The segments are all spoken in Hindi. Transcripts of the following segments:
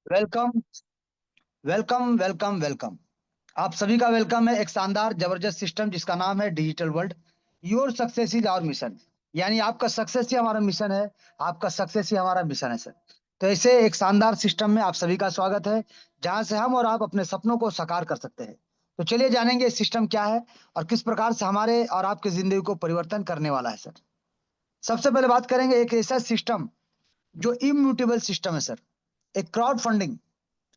Welcome welcome welcome welcome. आप सभी का वेलकम है एक शानदार जबरदस्त सिस्टम जिसका नाम है digital world. Your success is our mission. यानी आपका सक्सेस ही हमारा मिशन है। आपका सक्सेस ही हमारा मिशन है सर। तो ऐसे एक शानदार सिस्टम में आप सभी का स्वागत है, जहां से हम और आप अपने सपनों को साकार कर सकते हैं। तो चलिए जानेंगे सिस्टम क्या है और किस प्रकार से हमारे और आपकी जिंदगी को परिवर्तन करने वाला है सर। सबसे पहले बात करेंगे एक ऐसा सिस्टम जो इम्यूटेबल सिस्टम है सर। एक क्राउड फंडिंग,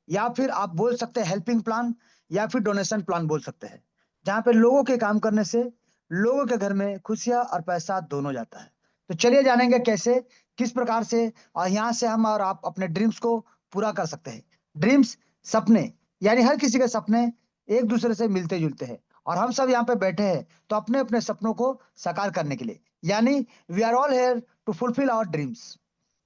या फिर आप बोल सकते हैं हेल्पिंग प्लान, या फिर डोनेशन प्लान बोल सकते हैं, जहां पे लोगों के काम करने से लोगों के घर में खुशियां और पैसा दोनों जाता है। तो चलिए जानेंगे कैसे, किस प्रकार से, और यहाँ से हम और आप अपने ड्रीम्स को पूरा कर सकते हैं। ड्रीम्स, सपने, यानी हर किसी के सपने एक दूसरे से मिलते जुलते हैं, और हम सब यहाँ पे बैठे हैं तो अपने अपने सपनों को साकार करने के लिए, यानी we are all here to fulfil our dreams.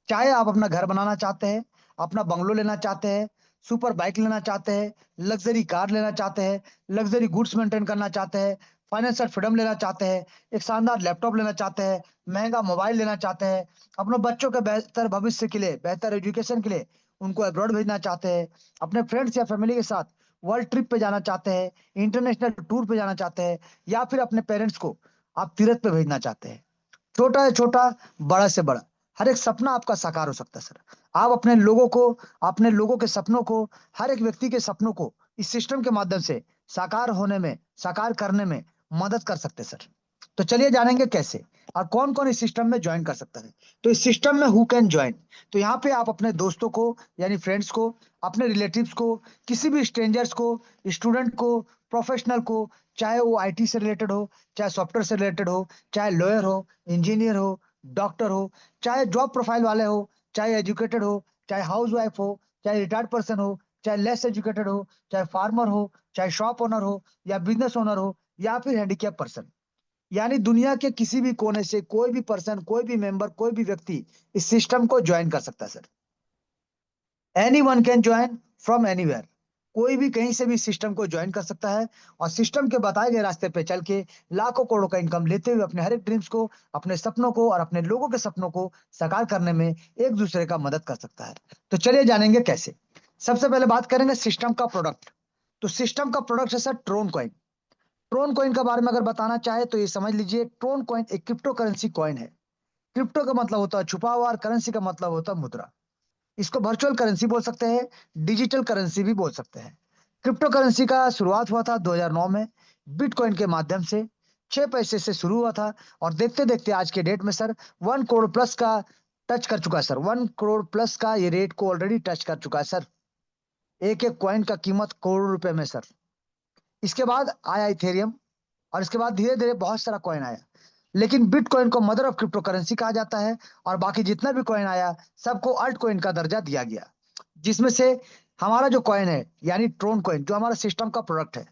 चाहे आप अपना घर बनाना चाहते हैं, अपना बंगलो लेना चाहते हैं, सुपर बाइक लेना चाहते हैं, लग्जरी कार लेना चाहते हैं, लग्जरी गुड्स मेंटेन करना चाहते हैं, फाइनेंशियल फ्रीडम लेना चाहते हैं, एक शानदार लैपटॉप लेना चाहते हैं, महंगा मोबाइल लेना चाहते हैं, अपने बच्चों के बेहतर भविष्य के लिए, बेहतर एजुकेशन के लिए उनको अब्रॉड भेजना चाहते हैं, अपने फ्रेंड्स या फैमिली के साथ वर्ल्ड ट्रिप पे जाना चाहते हैं, इंटरनेशनल टूर पे जाना चाहते हैं, या फिर अपने पेरेंट्स को आप तीर्थ पे भेजना चाहते हैं। छोटा है छोटा, बड़ा से बड़ा, हर एक सपना आपका साकार हो सकता है सर। आप अपने लोगों को, अपने लोगों के सपनों को, हर एक व्यक्ति के सपनों को इस सिस्टम के माध्यम से साकार होने में, साकार करने में मदद कर सकते हैं सर। तो चलिए जानेंगे कैसे और कौन कौन इस सिस्टम में ज्वाइन कर सकता है। तो इस सिस्टम में हु कैन ज्वाइन, तो यहाँ पे आप अपने दोस्तों को, यानी फ्रेंड्स को, अपने रिलेटिव्स को, किसी भी स्ट्रेंजर्स को, स्टूडेंट को, प्रोफेशनल को, चाहे वो आईटी से रिलेटेड हो, चाहे सॉफ्टवेयर से रिलेटेड हो, चाहे लॉयर हो, इंजीनियर हो, डॉक्टर हो, चाहे जॉब प्रोफाइल वाले हो, चाहे एजुकेटेड हो, चाहे हाउस वाइफ हो, चाहे रिटायर्ड पर्सन हो, चाहे लेस एजुकेटेड हो, चाहे फार्मर हो, चाहे शॉप ओनर हो, या बिजनेस ओनर हो, या फिर हैंडीकैप पर्सन। यानी दुनिया के किसी भी कोने से कोई भी पर्सन, कोई भी मेंबर, कोई भी व्यक्ति इस सिस्टम को ज्वाइन कर सकता है sir. Any one can join from anywhere. कोई भी कहीं से भी सिस्टम को ज्वाइन कर सकता है, और सिस्टम के बताए गए रास्ते पे चल के लाखों करोड़ों का इनकम लेते हुए अपने हर एक ड्रीम्स को, अपने सपनों को और अपने लोगों के सपनों को साकार करने में एक दूसरे का मदद कर सकता है। तो चलिए जानेंगे कैसे। सबसे पहले बात करेंगे सिस्टम का प्रोडक्ट। तो सिस्टम का प्रोडक्ट है sir Tron coin. Tron coin के बारे में अगर बताना चाहे तो ये समझ लीजिए, ट्रोन कॉइन एक क्रिप्टो करेंसी कॉइन है। क्रिप्टो का मतलब होता है छुपा हुआ, और करेंसी का मतलब होता है मुद्रा। इसको वर्चुअल करेंसी बोल सकते हैं, डिजिटल करेंसी भी बोल सकते हैं। क्रिप्टो करेंसी का शुरुआत हुआ था 2009 में बिटकॉइन के माध्यम से। 6 पैसे से शुरू हुआ था, और देखते देखते आज के डेट में सर 1 करोड़ प्लस का टच कर चुका है सर। 1 करोड़ प्लस का ये रेट को ऑलरेडी टच कर चुका है सर। एक एक कॉइन का कीमत करोड़ रुपए में सर। इसके बाद आया इथेरियम, और इसके बाद धीरे धीरे बहुत सारा कॉइन आया, लेकिन बिटकॉइन को मदर ऑफ क्रिप्टो करेंसी कहा जाता है। और बाकी जितना भी कॉइन आया सबको अल्ट कॉइन का दर्जा दिया गया, जिसमें से हमारा जो कॉइन है यानी ट्रोन कॉइन जो हमारा सिस्टम का प्रोडक्ट है,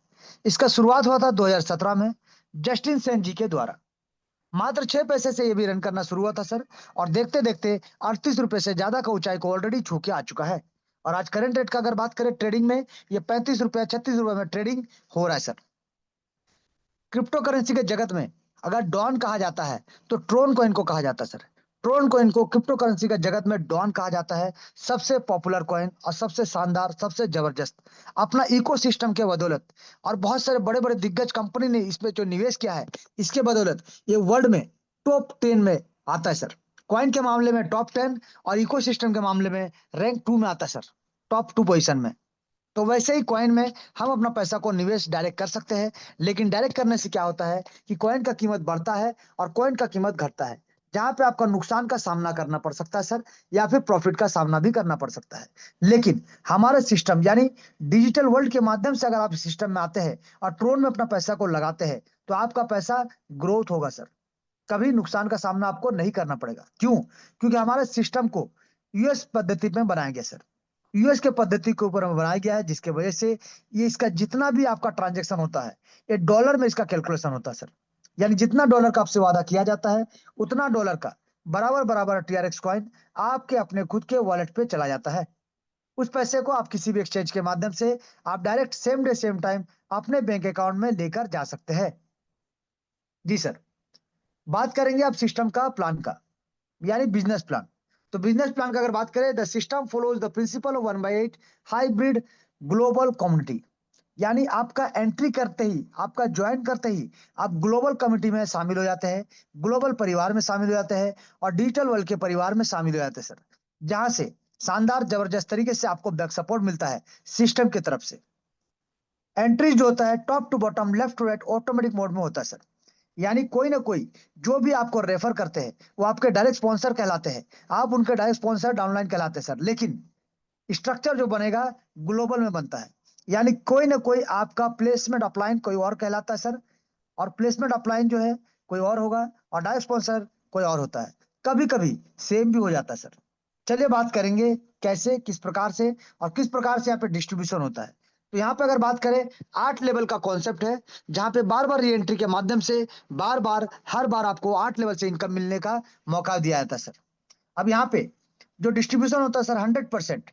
इसका शुरुआत हुआ था 2017 में जस्टिन सेन जी के द्वारा। मात्र 6 पैसे से ये भी रन करना शुरू हुआ था सर, और देखते देखते 38 रुपए से ज्यादा का ऊंचाई को ऑलरेडी छू के आ चुका है। और आज करंट रेट का अगर बात करें ट्रेडिंग में, ये 35 रुपया 36 रुपए में ट्रेडिंग हो रहा है सर। क्रिप्टो करेंसी के जगत में अगर डॉन कहा जाता है तो ट्रोन कॉइन को कहा जाता है सर। ट्रोन कॉइन को क्रिप्टो करेंसी का जगत में डॉन कहा जाता है। सबसे पॉपुलर कॉइन और सबसे शानदार, सबसे जबरदस्त, अपना इकोसिस्टम के बदौलत, और बहुत सारे बड़े बड़े दिग्गज कंपनी ने इस पे जो निवेश किया है, इसके बदौलत ये वर्ल्ड में टॉप 10 में आता है सर। कॉइन के मामले में टॉप 10, और इकोसिस्टम के मामले में रैंक 2 में आता है सर, टॉप 2 पोजीशन में। तो वैसे ही कॉइन में हम अपना पैसा को निवेश डायरेक्ट कर सकते हैं, लेकिन डायरेक्ट करने से क्या होता है कि कॉइन का कीमत बढ़ता है और कॉइन का कीमत घटता है, जहां पे आपका नुकसान का सामना करना पड़ सकता है सर, या फिर प्रॉफिट का सामना भी करना पड़ सकता है। लेकिन हमारा सिस्टम यानी डिजिटल वर्ल्ड के माध्यम से अगर आप सिस्टम में आते हैं और ट्रोन में अपना पैसा को लगाते हैं, तो आपका पैसा ग्रोथ होगा सर। कभी नुकसान का सामना आपको नहीं करना पड़ेगा। क्यों? क्योंकि हमारे सिस्टम को यूएस पद्धति में बनाया गया सर। यूएस के पद्धति के ऊपर बनाया गया है, जिसके वजह से ये इसका जितना भी आपका ट्रांजेक्शन होता है, ये डॉलर में इसका कैलकुलेशन होता है सर। यानी जितना डॉलर का आपसे वादा किया जाता है, उतना डॉलर का बराबर बराबर टीआरएक्स कॉइन आपके अपने खुद के वॉलेट पे चला जाता है। उस पैसे को आप किसी भी एक्सचेंज के माध्यम से आप direct same day same time अपने बैंक अकाउंट में लेकर जा सकते हैं। जी सर। बात करेंगे आप सिस्टम का प्लान का, यानी बिजनेस प्लान। तो बिजनेस प्लान का अगर बात करें, the system follows the principle of 1/8 hybrid global community. यानी आपका एंट्री करते ही, आपका ज्वाइन करते ही आप ग्लोबल कम्युनिटी में शामिल हो जाते हैं, ग्लोबल परिवार में शामिल हो जाते हैं और डिजिटल वर्ल्ड के परिवार में शामिल हो जाते हैं सर, जहां से शानदार जबरदस्त तरीके से आपको बैक सपोर्ट मिलता है सिस्टम की तरफ से। एंट्री जो होता है top to bottom, left to right, automatic mode में होता है सर। यानी कोई ना कोई जो भी आपको रेफर करते हैं वो आपके डायरेक्ट स्पॉन्सर कहलाते हैं, आप उनके डायरेक्ट स्पॉन्सर डाउनलाइन कहलाते हैं सर। लेकिन स्ट्रक्चर जो बनेगा ग्लोबल में बनता है। यानी कोई ना कोई आपका प्लेसमेंट अपलाइन कोई और कहलाता है सर, और प्लेसमेंट अपलाइन जो है कोई और होगा और डायरेक्ट स्पॉन्सर कोई और होता है। कभी कभी सेम भी हो जाता है सर। चलिए बात करेंगे कैसे, किस प्रकार से और किस प्रकार से यहाँ पे डिस्ट्रीब्यूशन होता है। तो यहाँ पे अगर बात करें, 8 लेवल का कॉन्सेप्ट है, जहाँ पे बार बार री एंट्री के माध्यम से बार बार हर बार आपको 8 लेवल से इनकम मिलने का मौका दिया जाता है सर। अब यहाँ पे जो डिस्ट्रीब्यूशन होता है सर, 100%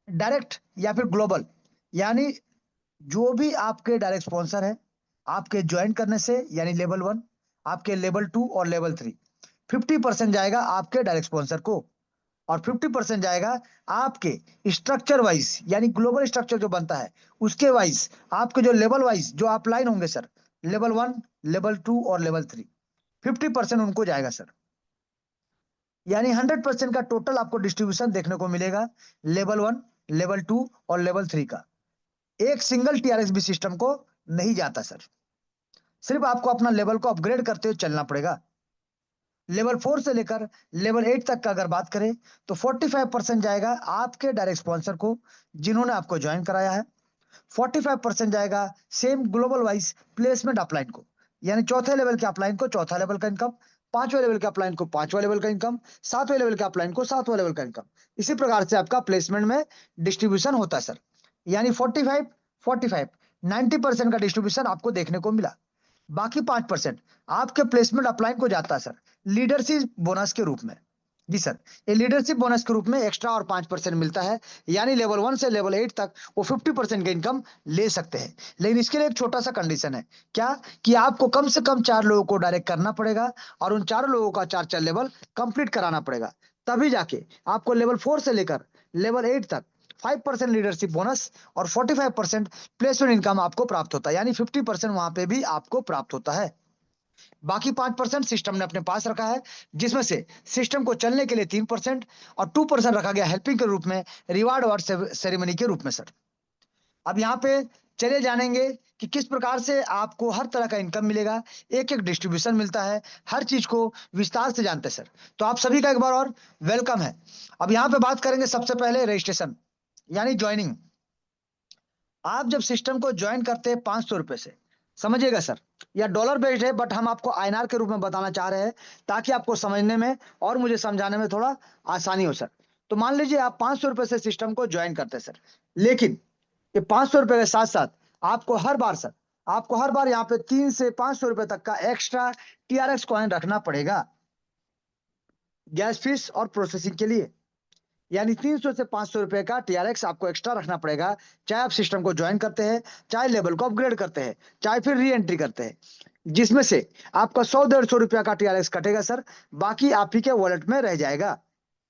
डायरेक्ट या फिर ग्लोबल। यानी जो भी आपके डायरेक्ट स्पॉन्सर है, आपके ज्वाइन करने से, यानी लेवल 1, आपके लेवल 2 और लेवल 3, 50% जाएगा आपके डायरेक्ट स्पॉन्सर को और 50% जाएगा आपके स्ट्रक्चर वाइज, यानी ग्लोबल स्ट्रक्चर जो बनता है उसके वाइज, आपके जो लेवल वाइज जो अपलाइन होंगे सर, लेवल 1, लेवल 2 और लेवल 3, 50% उनको जाएगा सर। यानी 100% का टोटल आपको डिस्ट्रीब्यूशन देखने को मिलेगा लेवल 1, लेवल 2 और लेवल 3 का। एक सिंगल टीआरएक्स भी सिस्टम को नहीं जाता सर। सिर्फ आपको अपना लेवल को अपग्रेड करते हुए चलना पड़ेगा। लेवल 4 से लेकर लेवल 8 तक का अगर बात करें तो 45% जाएगा आपके डायरेक्ट स्पॉन्सर को जिन्होंने आपको ज्वाइन कराया है। 45% जाएगा same global wise placement upline को, यानी चौथे लेवल के अपलाइन को चौथा लेवल का इनकम, पांचवें लेवल के अपलाइन को पांचवा लेवल का इनकम, सातवें लेवल के अपलाइन को सातवां लेवल का इनकम। इसी प्रकार से आपका प्लेसमेंट में डिस्ट्रीब्यूशन होता है सर। यानी 45 45 90% का डिस्ट्रीब्यूशन आपको देखने को मिला। बाकी 5% आपके प्लेसमेंट अपलाइन को जाता है सर, लीडरशिप बोनस के रूप में। जी सर, ये लीडरशिप बोनस के रूप में एक्स्ट्रा और 5% मिलता है। यानी लेवल 1 से लेवल 8 तक वो 50% का इनकम ले सकते हैं। लेकिन इसके लिए एक छोटा सा कंडीशन है, क्या कि आपको कम से कम 4 लोगों को डायरेक्ट करना पड़ेगा और उन 4 लोगों का 4 लेवल कंप्लीट कराना पड़ेगा। तभी जाके आपको लेवल 4 से लेकर लेवल 8 तक 5% लीडरशिप बोनस और 45% प्लेसमेंट इनकम आपको प्राप्त होता है। यानी 50% वहां पे भी आपको प्राप्त होता है। बाकी 5% सिस्टम ने अपने पास रखा है, जिसमें से सिस्टम को चलने के लिए 3% और 2% रखा गया हेल्पिंग के रूप में, रिवार्ड और सेरेमनी के रूप में सर। अब यहाँ पे चले जानेंगे कि किस प्रकार से आपको हर तरह का इनकम मिलेगा, एक एक डिस्ट्रीब्यूशन मिलता है, हर चीज को विस्तार से जानते हैं सर। तो आप सभी का एक बार और वेलकम है। अब यहाँ पे बात करेंगे सबसे पहले रजिस्ट्रेशन, यानी ज्वाइनिंग। आप जब सिस्टम को ज्वाइन करते हैं 500 रुपए से, समझिएगा सर, या डॉलर बेस्ड है बट हम आपको आईएनआर के रूप में बताना चाह रहे हैं ताकि आपको समझने में और मुझे समझाने में थोड़ा आसानी हो सर। तो मान लीजिए आप 500 रुपए से सिस्टम को ज्वाइन करते हैं सर, लेकिन ये 500 रुपए के साथ साथ आपको हर बार सर, आपको हर बार यहाँ पे 3 से 500 रुपए तक का एक्स्ट्रा टीआरएक्स कॉइन रखना पड़ेगा गैस फीस और प्रोसेसिंग के लिए। यानी 300 से 500 रुपए का टीआरएक्स आपको एक्स्ट्रा रखना पड़ेगा, चाहे आप सिस्टम को ज्वाइन करते हैं, चाहे लेवल को अपग्रेड करते हैं, चाहे फिर री एंट्री करते हैं, जिसमें से आपका 100-150 रुपया का टीआरएक्स कटेगा सर। बाकी आप ही के वॉलेट में रह जाएगा,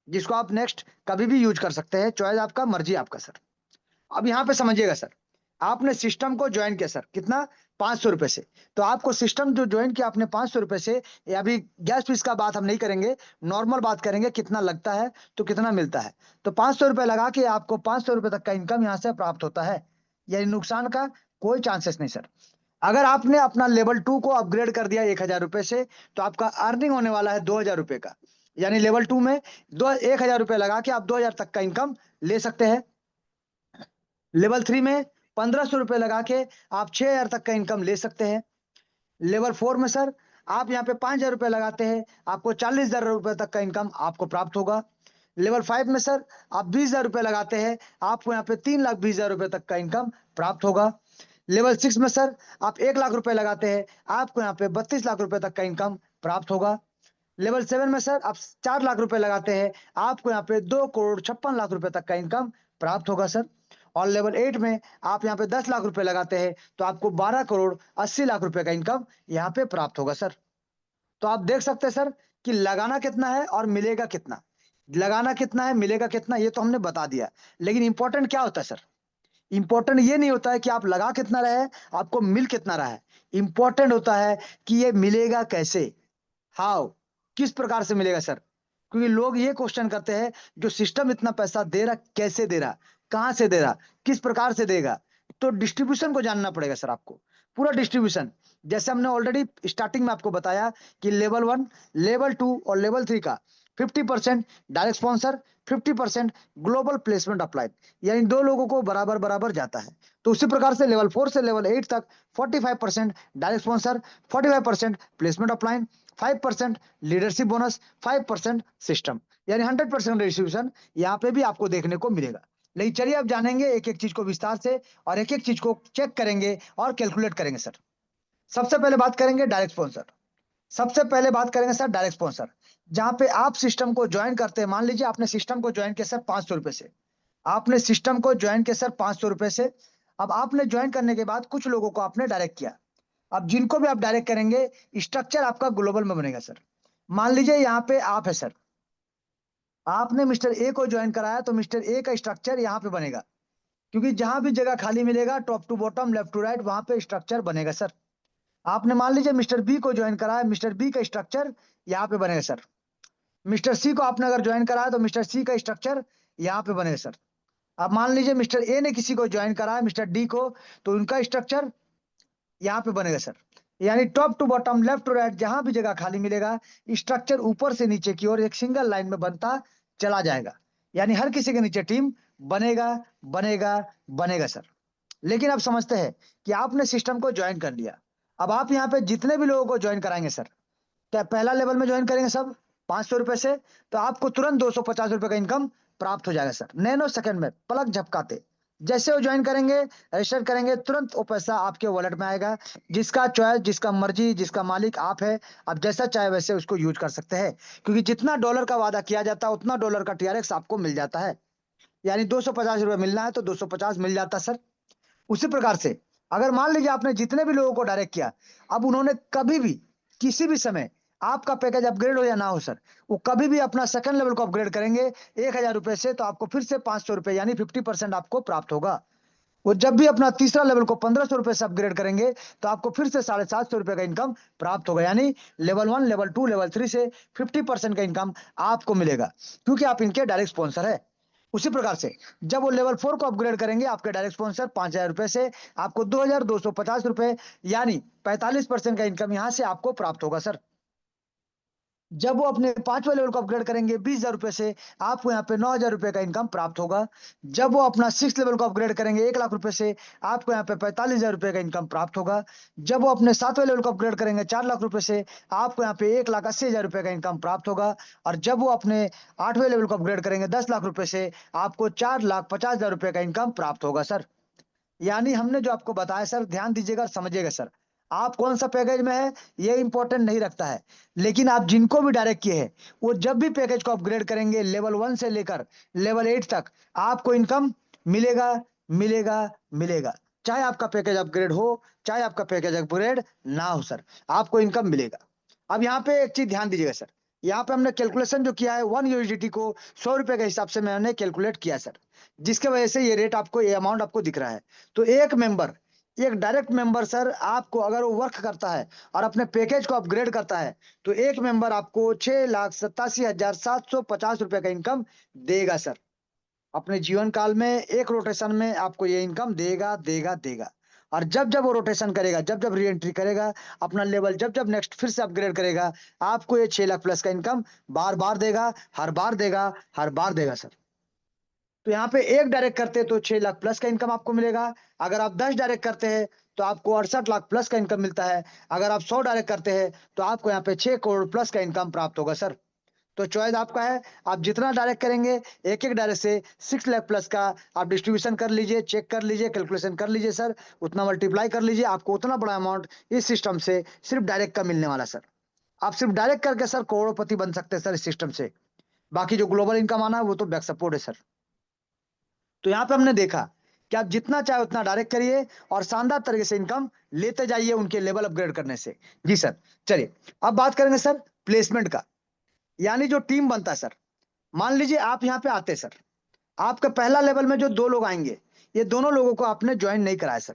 जिसको आप नेक्स्ट कभी भी यूज कर सकते हैं, चॉइस आपका, मर्जी आपका सर। अब यहाँ पे समझिएगा सर, आपने सिस्टम को ज्वाइन किया सर, कितना, 500 रुपए से। तो आपको सिस्टम जो ज्वाइन किया आपने 500 रुपए से, या अभी गैस फीस का बात हम नहीं करेंगे, नॉर्मल बात करेंगे कितना लगता है तो कितना मिलता है। तो 500 रुपए लगा के आपको 500 रुपए तक का इनकम यहाँ से प्राप्त होता है, यानी नुकसान का कोई चांसेस नहीं सर। अगर आपने अपना लेवल 2 को अपग्रेड कर दिया 1000 रुपए से, तो आपका अर्निंग होने वाला है 2000 रुपए का। यानी लेवल 2 में 1000 रुपए लगा के आप 2000 तक का इनकम ले सकते हैं। लेवल 3 में 1500 रुपए लगा के आप 6000 तक का इनकम ले सकते हैं। लेवल 4 में सर आप यहाँ पे 5000 रुपए लगाते हैं, आपको 40,000 रुपए तक का इनकम आपको प्राप्त होगा। लेवल 5 में सर आप 20,000 रुपए लगाते हैं, आपको यहाँ पे 3,20,000 रुपए तक का इनकम प्राप्त होगा। लेवल 6 में सर आप 1 लाख रुपए लगाते हैं, आपको यहाँ पे 32 लाख रुपए तक का इनकम प्राप्त होगा। लेवल 7 में सर आप 4 लाख रुपए लगाते हैं, आपको यहाँ पे 2,56,00,000 रुपए तक का इनकम प्राप्त होगा सर। और लेवल 8 में आप यहाँ पे 10 लाख रुपए लगाते हैं, तो आपको 12,80,00,000 रुपए का इनकम यहाँ पे प्राप्त होगा सर। तो आप देख सकते हैं सर कि लगाना कितना है और मिलेगा कितना। लगाना कितना है, मिलेगा कितना, ये तो हमने बता दिया। लेकिन इंपॉर्टेंट क्या होता है सर? इंपॉर्टेंट ये नहीं होता है कि आप लगा कितना रहे, आपको मिल कितना रहा है। इंपॉर्टेंट होता है कि ये मिलेगा कैसे, हाउ, किस प्रकार से मिलेगा सर। क्योंकि लोग ये क्वेश्चन करते हैं, जो सिस्टम इतना पैसा दे रहा, कैसे दे रहा, कहां से दे रहा, किस प्रकार से देगा। तो डिस्ट्रीब्यूशन को जानना पड़ेगा सर आपको, पूरा डिस्ट्रीब्यूशन। जैसे हमने ऑलरेडी स्टार्टिंग में आपको बताया कि लेवल 1, लेवल 2 और लेवल 3 का 50% direct sponsor, 50% global placement applied, यानी दो लोगों को बराबर बराबर जाता है। तो उसी प्रकार से लेवल 4 से लेवल 8 तक 45% direct sponsor, 45% placement applied, 5% leadership bonus, 5% system, यानी 100% डिस्ट्रीब्यूशन यहाँ पे भी आपको देखने को मिलेगा। लेकिन चलिए अब जानेंगे एक एक चीज को विस्तार से, और एक एक चीज को चेक करेंगे और कैलकुलेट करेंगे सर। सबसे पहले बात करेंगे डायरेक्ट स्पॉन्सर। सबसे पहले बात करेंगे सर डायरेक्ट स्पॉन्सर, जहां पे आप सिस्टम को ज्वाइन करते हैं। मान लीजिए आपने सिस्टम को ज्वाइन किया सर 500 रुपए से। आपने सिस्टम को ज्वाइन किया सर 500 रुपए से। अब आपने ज्वाइन करने के बाद कुछ लोगों को आपने डायरेक्ट किया। अब जिनको भी आप डायरेक्ट करेंगे, स्ट्रक्चर आपका ग्लोबल में बनेगा सर। मान लीजिए यहाँ पे आप है सर, आपने मिस्टर ए को ज्वाइन कराया, तो मिस्टर ए का स्ट्रक्चर यहाँ पे बनेगा। क्योंकि जहां भी जगह खाली मिलेगा, top to bottom, left to right, वहां पे स्ट्रक्चर बनेगा सर। आपने मान लीजिए मिस्टर बी को ज्वाइन कराया, मिस्टर बी का स्ट्रक्चर यहाँ पे बनेगा सर। मिस्टर सी को आपने अगर ज्वाइन कराया, तो मिस्टर सी का स्ट्रक्चर यहाँ पे बनेगा सर। अब मान लीजिए मिस्टर ए ने किसी को ज्वाइन कराया, मिस्टर डी को, तो उनका स्ट्रक्चर यहाँ पे बनेगा सर। यानी top to bottom, left to right, जहां भी जगह खाली मिलेगा, स्ट्रक्चर ऊपर से नीचे की ओर एक सिंगल लाइन में बनता चला जाएगा। यानी हर किसी के नीचे टीम बनेगा, बनेगा, बनेगा सर। लेकिन अब समझते हैं कि आपने सिस्टम को ज्वाइन कर लिया। अब आप यहाँ पे जितने भी लोगों को ज्वाइन कराएंगे सर, क्या पहला लेवल में ज्वाइन करेंगे सब 500 रुपए से, तो आपको तुरंत 250 रुपए का इनकम प्राप्त हो जाएगा सर, नैनो सेकंड में, पलक झपकाते। जैसे वो ज्वाइन करेंगे, रजिस्टर करेंगे, तुरंत वो पैसा आपके वॉलेट में आएगा। जिसका चॉइस, जिसका मर्जी, जिसका मालिक आप है, आप जैसा चाहे वैसे उसको यूज कर सकते हैं। क्योंकि जितना डॉलर का वादा किया जाता है, उतना डॉलर का टीआरएक्स आपको मिल जाता है। यानी 250 रुपए मिलना है तो 250 मिल जाता है सर। उसी प्रकार से अगर मान लीजिए आपने जितने भी लोगों को डायरेक्ट किया, अब उन्होंने कभी भी किसी भी समय, आपका पैकेज अपग्रेड हो या ना हो सर, वो कभी भी अपना सेकंड लेवल को अपग्रेड करेंगे 1000 रुपए से, तो आपको फिर से 500 रुपए यानी 50% आपको प्राप्त होगा। वो जब भी अपना तीसरा लेवल को 1500 रुपए से अपग्रेड करेंगे, तो आपको फिर से 750 रुपए का इनकम प्राप्त होगा। यानी लेवल 1, लेवल 2, लेवल 3 से 50% का इनकम आपको मिलेगा, क्योंकि आप इनके डायरेक्ट स्पॉन्सर है। उसी प्रकार से जब वो लेवल 4 को अपग्रेड करेंगे, आपके डायरेक्ट स्पॉन्सर 5000 रुपए से आपको 2250 रुपए, यानी 45% का इनकम यहां से आपको प्राप्त होगा सर। जब वो अपने पांचवें लेवल को अपग्रेड करेंगे 20,000 रुपए से, आपको यहाँ पे 9,000 रुपए का इनकम प्राप्त होगा। जब वो अपना सिक्स लेवल को अपग्रेड करेंगे 1,00,000 रुपए से, आपको यहाँ पे 45,000 रुपए का इनकम प्राप्त होगा। जब वो अपने सातवें लेवल को अपग्रेड करेंगे 4,00,000 रुपए से, आपको यहाँ पे 1,80,000 रुपए का इनकम प्राप्त होगा। और जब वो अपने आठवें लेवल को अपग्रेड करेंगे 10,00,000 रुपए से, आपको 4,50,000 रुपए का इनकम प्राप्त होगा सर। यानी हमने जो आपको बताया सर, ध्यान दीजिएगा और समझिएगा सर। आप कौन सा पैकेज में है, ये इंपॉर्टेंट नहीं रखता है। लेकिन आप जिनको भी डायरेक्ट किए हैं, वो जब भी पैकेज को अपग्रेड करेंगे लेवल 1 से लेकर लेवल 8 तक, आपको इनकम मिलेगा, मिलेगा, मिलेगा। चाहे आपका पैकेज अपग्रेड हो, चाहे आपका पैकेज अपग्रेड ना हो सर, आपको इनकम मिलेगा। अब यहाँ पे एक चीज ध्यान दीजिएगा सर। यहाँ पे हमने कैलकुलेशन जो किया है 1 USDT को 100 रुपए के हिसाब से मैंने कैलकुलेट किया सर, जिसके वजह से ये रेट आपको, ये अमाउंट आपको दिख रहा है। तो एक मेंबर, एक डायरेक्ट मेंबर सर, आपको अगर वो वर्क करता है और अपने पैकेज को अपग्रेड करता है, तो एक मेंबर आपको 6,87,750 रुपए का इनकम देगा सर। अपने जीवन काल में एक रोटेशन में आपको ये इनकम देगा, देगा, देगा। और जब जब वो रोटेशन करेगा, जब जब री एंट्री करेगा, अपना लेवल जब जब नेक्स्ट फिर से अपग्रेड करेगा, आपको ये 6 लाख प्लस का इनकम बार बार देगा, हर बार देगा, हर बार देगा सर। तो यहाँ पे एक डायरेक्ट करते हैं तो 6 लाख प्लस का इनकम आपको मिलेगा। अगर आप 10 डायरेक्ट करते हैं, तो आपको 68 लाख प्लस का इनकम मिलता है। अगर आप 100 डायरेक्ट करते हैं, तो आपको यहाँ पे 6 करोड़ प्लस का इनकम प्राप्त होगा सर। तो चॉइस आपका है, आप जितना डायरेक्ट करेंगे, एक एक डायरेक्ट से 6 लाख प्लस का आप डिस्ट्रीब्यूशन कर लीजिए, चेक कर लीजिए, कैलकुलेशन कर लीजिए सर। उतना मल्टीप्लाई कर लीजिए, आपको उतना बड़ा अमाउंट इस सिस्टम से सिर्फ डायरेक्ट का मिलने वाला सर। आप सिर्फ डायरेक्ट करके सर करोड़पति बन सकते हैं सर इस सिस्टम से। बाकी जो ग्लोबल इनकम आना है, वो तो बैक सपोर्ट है सर। तो यहाँ पे हमने देखा कि आप जितना चाहे उतना डायरेक्ट करिए और शानदार तरीके से इनकम लेते जाइए उनके लेवल अपग्रेड करने से। जी सर। चलिए अब बात करेंगे सर प्लेसमेंट का, यानी जो टीम बनता है सर। मान लीजिए आप यहाँ पे आते सर, आपका पहला लेवल में जो 2 लोग आएँगे, ये दोनों लोगों को आपने जॉइन नहीं कराया सर,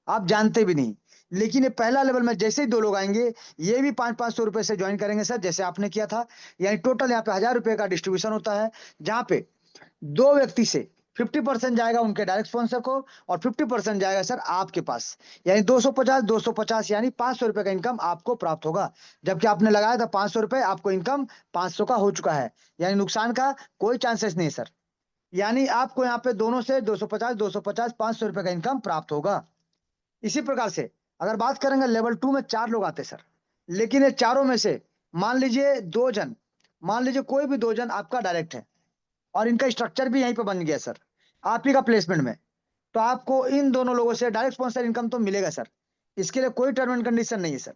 आप जानते भी नहीं। लेकिन ये पहला लेवल में जैसे ही 2 लोग आएँगे, ये भी 5-5 सौ रुपए से जॉइन करेंगे सर, जैसे आपने किया था। यानी टोटल यहाँ पे ₹1000 का डिस्ट्रीब्यूशन होता है, जहाँ पे 2 व्यक्ति से 50% जाएगा उनके डायरेक्ट स्पॉन्सर को और 50% जाएगा सर आपके पास। यानी 250 यानी ₹500 का इनकम आपको प्राप्त होगा। जबकि आपने लगाया था ₹500 आपको इनकम 500 का हो चुका है। यानी नुकसान का कोई चांसेस नहीं है सर। यानी आपको यहाँ पे दोनों से 250, ₹500 का इनकम प्राप्त होगा। इसी प्रकार से अगर बात करेंगे लेवल 2 में 4 लोग आते हैं सर। लेकिन ये चारों में से मान लीजिए कोई भी 2 जन आपका डायरेक्ट है और इनका स्ट्रक्चर भी यहीं पे बन गया सर, आप ही का प्लेसमेंट में। तो आपको इन दोनों लोगों से डायरेक्ट स्पॉन्सर इनकम तो मिलेगा सर। इसके लिए कोई टर्म एंड कंडीशन नहीं है सर।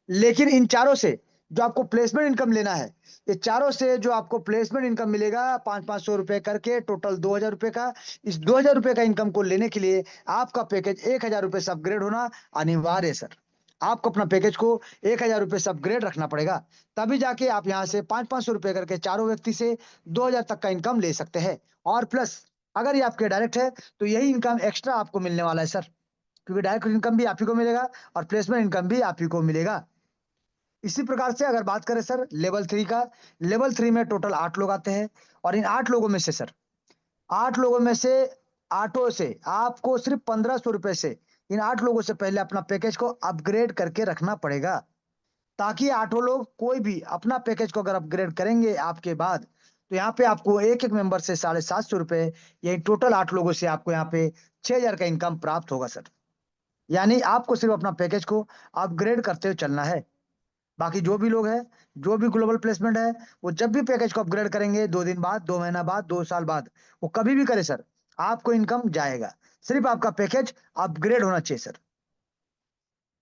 लेकिन इन चारों से जो आपको प्लेसमेंट इनकम लेना है, ये चारों से जो आपको प्लेसमेंट इनकम मिलेगा 5-5 सौ रुपए करके टोटल ₹2000 का, इस ₹2000 का इनकम को लेने के लिए आपका पैकेज ₹1000 से अपग्रेड होना अनिवार्य है सर। आपको अपना पैकेज को ₹1000 से अपग्रेड रखना पड़ेगा, तभी जाके आप यहाँ से 5-5 सौ रुपए करके चारों व्यक्ति से 2000 तक का इनकम ले सकते हैं। और प्लस अगर ये आपके डायरेक्ट है, तो यही इनकम एक्स्ट्रा आपको मिलने वाला है सर, क्योंकि डायरेक्ट इनकम भी आप ही को मिलेगा और प्लेसमेंट इनकम भी आप ही को मिलेगा। इसी प्रकार से अगर बात करें सर लेवल 3 का, लेवल 3 में टोटल 8 लोग आते हैं और इन 8 लोगों में से सर 8 लोगों में से आठों से आपको सिर्फ ₹1500 से इन 8 लोगों से पहले अपना पैकेज को अपग्रेड करके रखना पड़ेगा। ताकि आठों लोग कोई भी अपना पैकेज को अगर अपग्रेड करेंगे आपके बाद, तो यहाँ पे आपको एक-एक मेंबर से ₹750 यानी टोटल 8 लोगों से आपको यहाँ पे 6000 का इनकम प्राप्त होगा सर। यानी आपको सिर्फ अपना पैकेज को अपग्रेड करते हुए चलना है। बाकी जो भी लोग हैं, जो भी ग्लोबल प्लेसमेंट है, वो जब भी पैकेज को अपग्रेड करेंगे 2 दिन बाद, 2 महीना बाद, 2 साल बाद, वो कभी भी करे सर, आपको इनकम जाएगा। सिर्फ आपका पैकेज अपग्रेड होना चाहिए सर।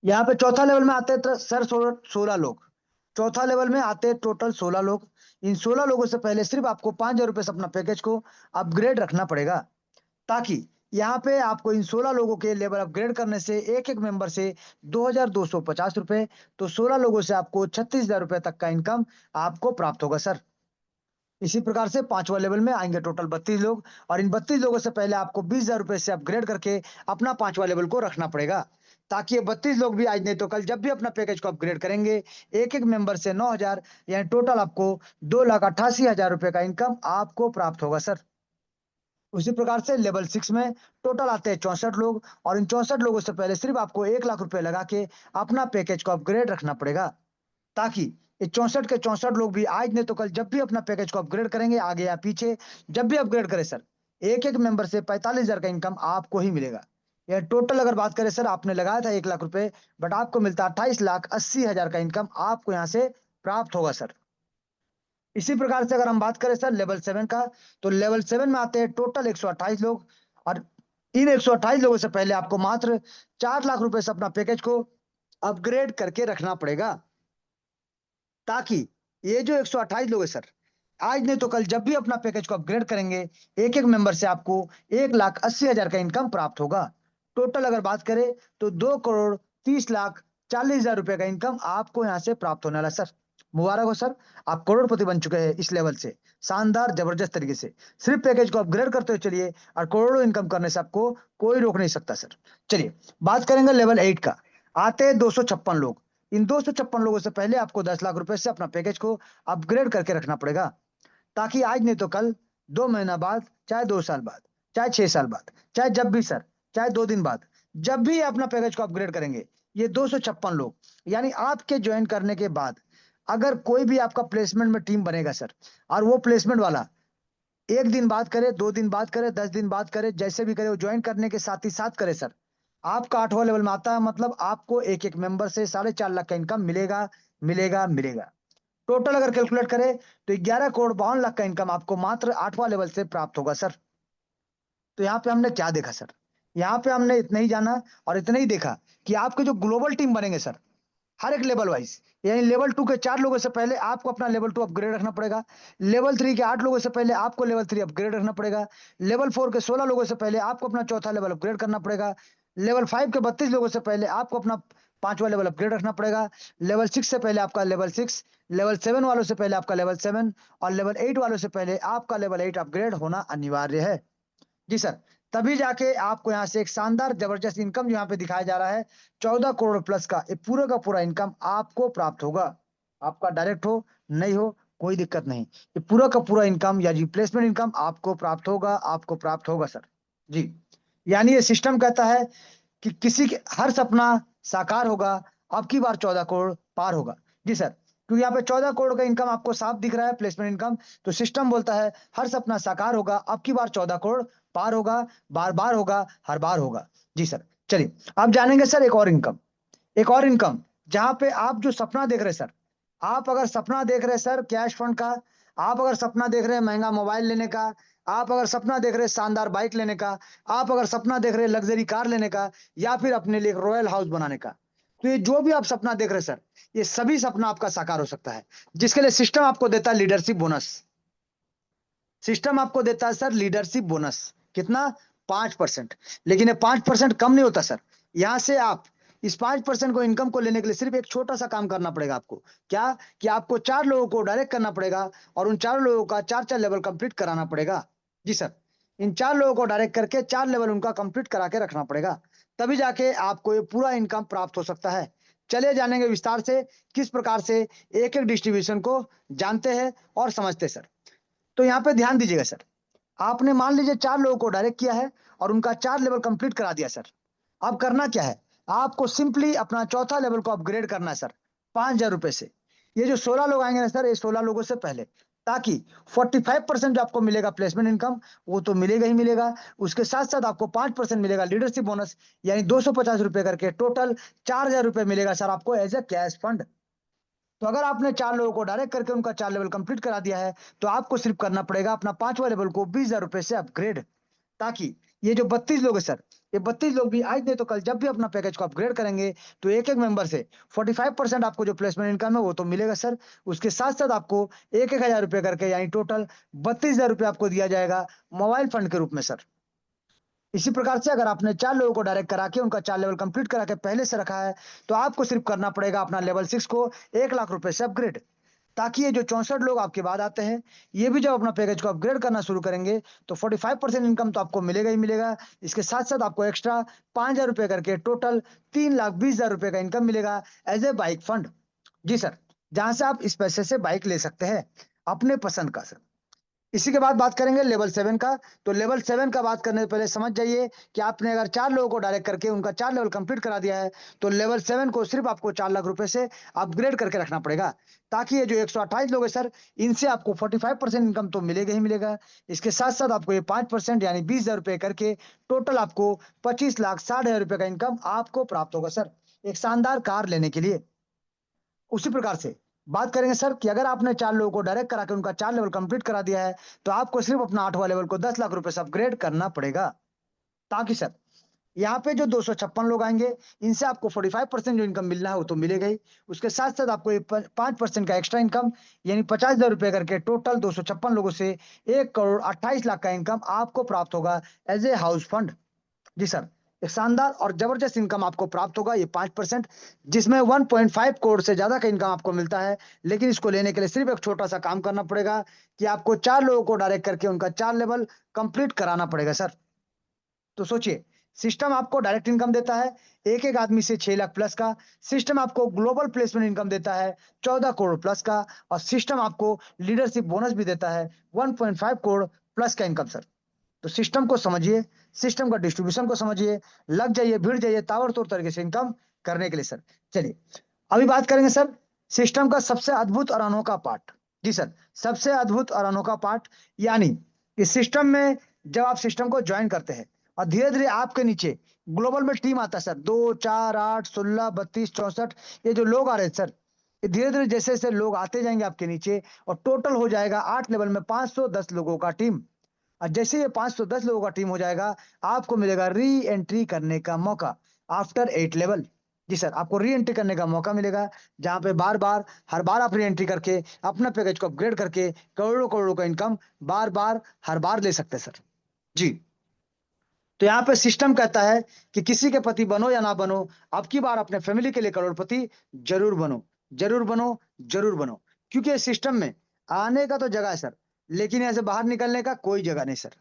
यहाँ पे चौथा लेवल में आते हैं सर 16 लोग। चौथा लेवल में आते हैं टोटल 16 लोग। इन 16 लोगों से पहले सिर्फ आपको ₹5000 से अपना पैकेज को अपग्रेड रखना पड़ेगा। ताकि यहाँ पे आपको इन 16 लोगों के लेवल अपग्रेड करने से एक-एक मेंबर से ₹2250 तो 16 लोगों से आपको ₹36000 तक का इनकम आपको प्राप्त होगा सर। इसी प्रकार से 5वां लेवल में आएँगे टोटल 32 लोग और इन 32 लोगों से पहले आपको ₹20000 से अपग्रेड करके अपना 5वां लेवल को रखना पड़ेगा। ताकि ये 32 लोग भी आज नहीं तो कल जब भी अपना पैकेज को अपग्रेड करेंगे, एक-एक मेंबर से 9000 यानी टोटल आपको ₹2,88,000 का इनकम आपको प्राप्त होगा सर। उसी प्रकार से लेवल 6 में टोटल आते हैं 64 लोग और इन 64 लोगों से पहले सिर्फ आपको ₹1,00,000 लगा के अपना पैकेज को अपग्रेड रखना पड़ेगा। ताकि ये 64 के 64 लोग भी आज नहीं तो कल जब भी अपना पैकेज को अपग्रेड करेंगे, आगे या पीछे जब भी अपग्रेड करें सर, एक-एक मेंबर से 45,000 का इनकम आपको ही मिलेगा। ये टोटल अगर बात करें सर आपने लगाया था ₹1,00,000 बट आपको मिलता है 28,80,000 का इनकम आपको यहाँ से प्राप्त होगा सर। इसी प्रकार से अगर हम बात करें सर लेवल 7 का, तो लेवल 7 में आते हैं टोटल 128 लोग और इन 128 लोगों से पहले आपको मात्र ₹4,00,000 से अपना पैकेज को अपग्रेड करके रखना पड़ेगा। ताकि ये जो 128 लोग हैं सर, आज नहीं तो कल जब भी अपना पैकेज को अपग्रेड करेंगे, एक-एक मेंबर से आपको 1,80,000 का इनकम प्राप्त होगा। टोटल अगर बात करें तो 2,30,40,000 का इनकम आपको यहाँ से प्राप्त होने वाला है सर। मुबारक हो सर, आप करोड़पति बन चुके हैं इस लेवल से। शानदार, जबरदस्त तरीके से। सिर्फ पैकेज को अपग्रेड करते हुए चलिए और करोड़ों इनकम करने से आपको कोई रोक नहीं सकता सर। चलिए, बात करेंगे लेवल 8 का। आते हैं 256 लोग। इन 256 लोगों से पहले आपको ₹10,00,000 से अपना पैकेज को अपग्रेड करके रखना पड़ेगा। ताकि आज नहीं तो कल 2 महीना बाद, चाहे 2 साल बाद, चाहे 6 साल बाद, चाहे जब भी सर, चाहे 2 दिन बाद, जब भी अपना पैकेज को अपग्रेड करेंगे, ये 256 लोग यानी आपके जॉइन करने के बाद अगर कोई भी आपका प्लेसमेंट में टीम बनेगा सर और वो प्लेसमेंट वाला 1 दिन बाद करे, 2 दिन बाद करे, 10 दिन बाद करे, जैसे भी करे वो जॉइन करने के साथ ही साथ करे सर। आपका 8वां लेवल में आता है मतलब आपको एक-एक मेंबर से 4.5 लाख का इनकम मिलेगा, मिलेगा, मिलेगा। टोटल अगर कैलकुलेट करें तो 11 करोड़ 52 लाख का इनकम आपको मात्र 8वां लेवल से प्राप्त होगा सर। तो यहाँ पे हमने क्या देखा सर? यहाँ पे हमने इतना ही जाना और इतना ही देखा कि आपके जो ग्लोबल टीम बनेंगे सर, हर एक लेवल वाइज यानी लेवल 2 के 4 लोगों से पहले आपको अपना लेवल 2 अपग्रेड रखना पड़ेगा। लेवल 3 के 8 लोगों से पहले आपको लेवल 3 अपग्रेड रखना पड़ेगा। लेवल 4 के 16 लोगों से पहले आपको अपना चौथा लेवल अपग्रेड करना पड़ेगा। लेवल 5 के 32 लोगों से पहले आपको अपना 5वां लेवल अपग्रेड रखना पड़ेगा। लेवल 6 से पहले आपका लेवल 6, लेवल 7 वालों से पहले आपका लेवल 7 और लेवल 8 वालों से पहले आपका लेवल 8 अपग्रेड होना अनिवार्य है। जी सर, तभी जाके आपको यहाँ से एक शानदार जबरदस्त इनकम जो यहाँ पे दिखाया जा रहा है 14 करोड़ प्लस का, ये पूरा का पूरा इनकम आपको प्राप्त होगा। आपका डायरेक्ट हो नहीं हो कोई दिक्कत नहीं, ये पूरा का पूरा इनकम या रिप्लेसमेंट इनकम आपको प्राप्त होगा सर। जी, यानी ये सिस्टम कहता है कि किसी के हर सपना साकार होगा, अब की बार 14 करोड़ पार होगा। जी सर, क्योंकि यहाँ पे 14 करोड़ का इनकम आपको साफ दिख रहा है प्लेसमेंट इनकम, तो सिस्टम बोलता है हर सपना साकार होगा, अब की बार 14 करोड़ पार होगा, बार-बार होगा, हर बार होगा। जी सर, चलिए अब जानेंगे सर एक और इनकम जहाँ पे आप जो सपना देख रहे हैं सर, आप अगर सपना देख रहे हैं सर कैश फंड का, आप अगर सपना देख रहे हैं महँगा मोबाइल लेने का, आप अगर सपना देख रहे हैं शानदार बाइक लेने का, आप अगर सपना देख रहे हैं लग्ज़री कार लेने का या फिर अपने लिए एक रॉयल हाउस बनाने का, तो ये जो भी आप सपना देख रहे हैं सर, ये सभी सपना आपका साकार हो सकता है। जिसके लिए सिस्टम आपको देता है लीडरशिप बोनस। सिस्टम आपको देता है सर लीडरशिप बोनस। कितना? 5%। लेकिन ये 5% कम नहीं होता सर। यहाँ से आप इस 5% को इनकम को लेने के लिए सिर्फ एक छोटा-सा काम करना पड़ेगा आपको। क्या? कि आपको 4 लोगों को डायरेक्ट करना पड़ेगा और उन 4 लोगों का 4-4 लेवल कंप्लीट कराना पड़ेगा। जी सर। इन 4 लोगों को डायरेक्ट करके 4 लेवल उनका कंप्लीट करा के रखना पड़ेगा। तभी जाके आपको ये पूरा इनकम प्राप्त हो सकता है। चलिए जानेंगे विस्तार से किस प्रकार से एक-एक डिस्ट्रीब्यूशन को जानते हैं और समझते हैं सर। तो यहाँ पे ध्यान दीजिएगा सर। आपने मान लीजिए 4 लोगों को डायरेक्ट किया है और उनका 4 लेवल कंप्लीट करा दिया सर। अब करना क्या है? आपको सिंपली अपना चौथा लेवल को अपग्रेड करना है सर, ₹5000 से। ये जो 16 लोग आएँगे ना सर, ये 16 लोगों से पहले, ताकि 45% जो आपको मिलेगा प्लेसमेंट इनकम, वो तो मिलेगा ही मिलेगा। उसके साथ-साथ आपको 5% मिलेगा लीडरशिप बोनस, यानी ₹250 करके टोटल ₹4000 मिलेगा सर आपको एज़ अ कैश फंड। तो अगर आपने 4 लोगों को डायरेक्ट करके उनका 4 लेवल कंप्लीट करा दिया है, तो आपको सिर्फ करना पड़ेगा अपना 5वां लेवल को ₹20000 से अपग्रेड, ताकि ये जो 32 लोग हैं सर, ये 32 लोग भी आज नहीं तो कल जब भी अपना पैकेज को अपग्रेड करेंगे, तो एक-एक मेंबर से 45% आपको जो प्लेसमेंट इनकम है, वो तो मिलेगा सर। उसके साथ-साथ आपको ₹1-1 हज़ार रुपए करके यानी टोटल ₹32000 आपको दिया जाएगा मोबाइल फंड के रूप में सर। इसी प्रकार से अगर आपने 4 लोगों को डायरेक्ट करा के उनका 4 लेवल कंप्लीट करा के पहले से रखा है, तो आपको सिर्फ करना पड़ेगा अपना लेवल 6 को ₹1,00,000 से अपग्रेड। ताकि ये जो 64 लोग आपके बाद आते हैं, ये भी जब अपना पैकेज को अपग्रेड करना शुरू करेंगे, तो 45% इनकम तो आपको मिलेगा ही मिलेगा। इसके साथ-साथ आपको एक्स्ट्रा ₹5000 करके टोटल ₹3,20,000 का इनकम मिलेगा एज़ अ बाइक फंड। जी सर, जहाँ से आप इस पैसे से बाइक ले सकते हैं, अपने पसंद का सर। इसी के बाद बात करेंगे लेवल 7 का। तो लेवल 7 का बात करने से पहले समझ जाइए कि आपने अगर 4 लोगों को डायरेक्ट करके उनका 4 लेवल कंप्लीट करा दिया है, तो लेवल 7 को सिर्फ आपको ₹4,00,000 से अपग्रेड करके रखना पड़ेगा। ताकि ये जो 128 लोग हैं सर, इनसे आपको 45% इनकम तो मिलेगा ही मिलेगा। इसके साथ-साथ आपको ये 5% यानी ₹20,000 करके टोटल आपको ₹25,60,000 का इनकम आपको प्राप्त होगा सर, एक शानदार कार लेने के लिए। उसी प्रकार से बात करेंगे सर कि अगर आपने 4 लोगों को डायरेक्ट करा के उनका 4 लेवल कंप्लीट करा दिया है, तो आपको सिर्फ अपना 8वां लेवल को ₹10,00,000 से अपग्रेड करना पड़ेगा। ताकि सर यहाँ पे जो 256 लोग आएँगे, इनसे आपको 45% जो इनकम मिलना है, वो तो मिलेगा ही। उसके साथ-साथ आपको ये प 5% का एक्स्ट्रा इनकम यानी ₹50,000 करके टोटल 256 लोगों से 1,28,00,000 का इनकम आपको प्राप्त होगा एज़ ए हाउस फंड। जी सर, एक शानदार और ज़बरदस्त इनकम आपको प्राप्त होगा ये 5% जिसमें 1.5 करोड़ से ज़्यादा का इनकम आपको मिलता है। लेकिन इसको लेने के लिए सिर्फ़ एक छोटा-सा काम करना पड़ेगा कि आपको 4 लोगों को डायरेक्ट करके उनका 4 लेवल कंप्लीट कराना पड़ेगा सर। तो सोचिए, सिस्टम आपको डायरेक्ट इनकम देता है, एक-एक आदमी से 6 लाख प्लस का। सिस्टम आपको ग्लोबल प्लेसमेंट इनकम देता है 14 करोड़ प्लस का और सिस्टम आपको लीडरशिप बोनस भी देता है 1.5 करोड़ प्लस का इनकम सर। तो सिस्टम को समझिए, सिस्टम का डिस्ट्रीब्यूशन को समझिए, लग जाइए, भिड़ जाइए ताबड़तोड़ तरीके से इनकम करने के लिए सर। चलिए, अभी बात करेंगे सर सिस्टम का सबसे अद्भुत और अनोखा पार्ट। जी सर, सबसे अद्भुत और अनोखा पार्ट यानी इस सिस्टम में जब आप सिस्टम को जॉइन करते हैं और धीरे-धीरे आपके नीचे ग्लोबल में टीम आता है सर 2, 4, 8, 16, 32, 64 ये जो लोग आ रहे हैं सर, ये धीरे-धीरे जैसे-जैसे लोग आते जाएँगे आपके नीचे और टोटल हो जाएगा 8 लेवल में 510 लोगों का टीम। और जैसे ये 510 लोगों का टीम हो जाएगा, आपको मिलेगा री-एंट्री करने का मौका आफ्टर 8 लेवल। जी सर, आपको री-एंट्री करने का मौका मिलेगा, जहाँ पे बार-बार, हर बार आप री-एंट्री करके अपना पैकेज को अपग्रेड करके करोड़ों-करोड़ों का इनकम बार-बार, हर बार ले सकते हैं सर। जी। तो यहाँ पे सिस्टम कहता है कि किसी के पति बनो या ना बनो, अब की बार अपने फैमिली के लिए करोड़पति जरूर बनो, जरूर बनो, जरूर बनो। क्योंकि इस सिस्टम में आने का तो जगह है सर, लेकिन यहाँ से बाहर निकलने का कोई जगह नहीं सर।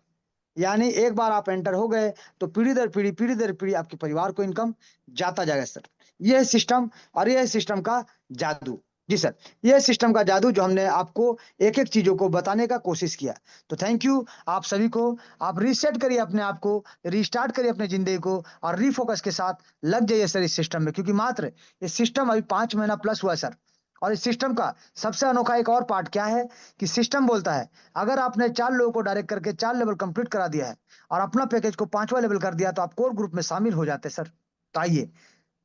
यानी एक बार आप एंटर हो गए तो पीढ़ी दर पीढ़ी आपके परिवार को इनकम जाता जाएगा सर। ये है सिस्टम, और ये है सिस्टम का जादू। जी सर, ये है सिस्टम का जादू जो हमने आपको एक एक चीजों को बताने का कोशिश किया। तो थैंक यू आप सभी को। आप रीसेट करिए अपने आप को, रीस्टार्ट करिए अपने जिंदगी को, और रीफोकस के साथ लग जाइए सर इस सिस्टम में। क्योंकि मात्र ये सिस्टम अभी 5 महीना प्लस हुआ है सर। और इस सिस्टम का सबसे अनोखा एक और पार्ट क्या है कि सिस्टम बोलता है अगर आपने 4 लोगों को डायरेक्ट करके 4 लेवल कंप्लीट करा दिया है और अपना पैकेज को 5वां लेवल कर दिया, तो आप कोर ग्रुप में शामिल हो जाते हैं सर। तो आइए,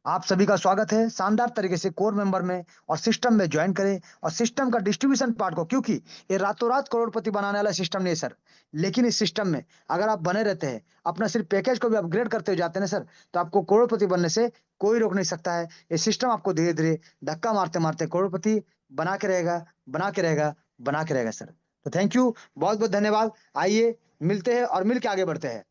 आप सभी का स्वागत है शानदार तरीके से कोर मेंबर में, और सिस्टम में ज्वाइन करें, और सिस्टम का डिस्ट्रीब्यूशन पार्ट को, क्योंकि ये रातों रात करोड़पति बनाने वाला सिस्टम नहीं है सर। लेकिन इस सिस्टम में अगर आप बने रहते हैं, अपना सिर्फ पैकेज को भी अपग्रेड करते हो जाते हैं ना सर, तो आपको करोड़पति बनने से कोई रोक नहीं सकता है। ये सिस्टम आपको धीरे धीरे धक्का मारते मारते करोड़पति बना के रहेगा, बना के रहेगा, बना के रहेगा सर। तो थैंक यू, बहुत बहुत धन्यवाद। आइए मिलते हैं और मिल के आगे बढ़ते हैं।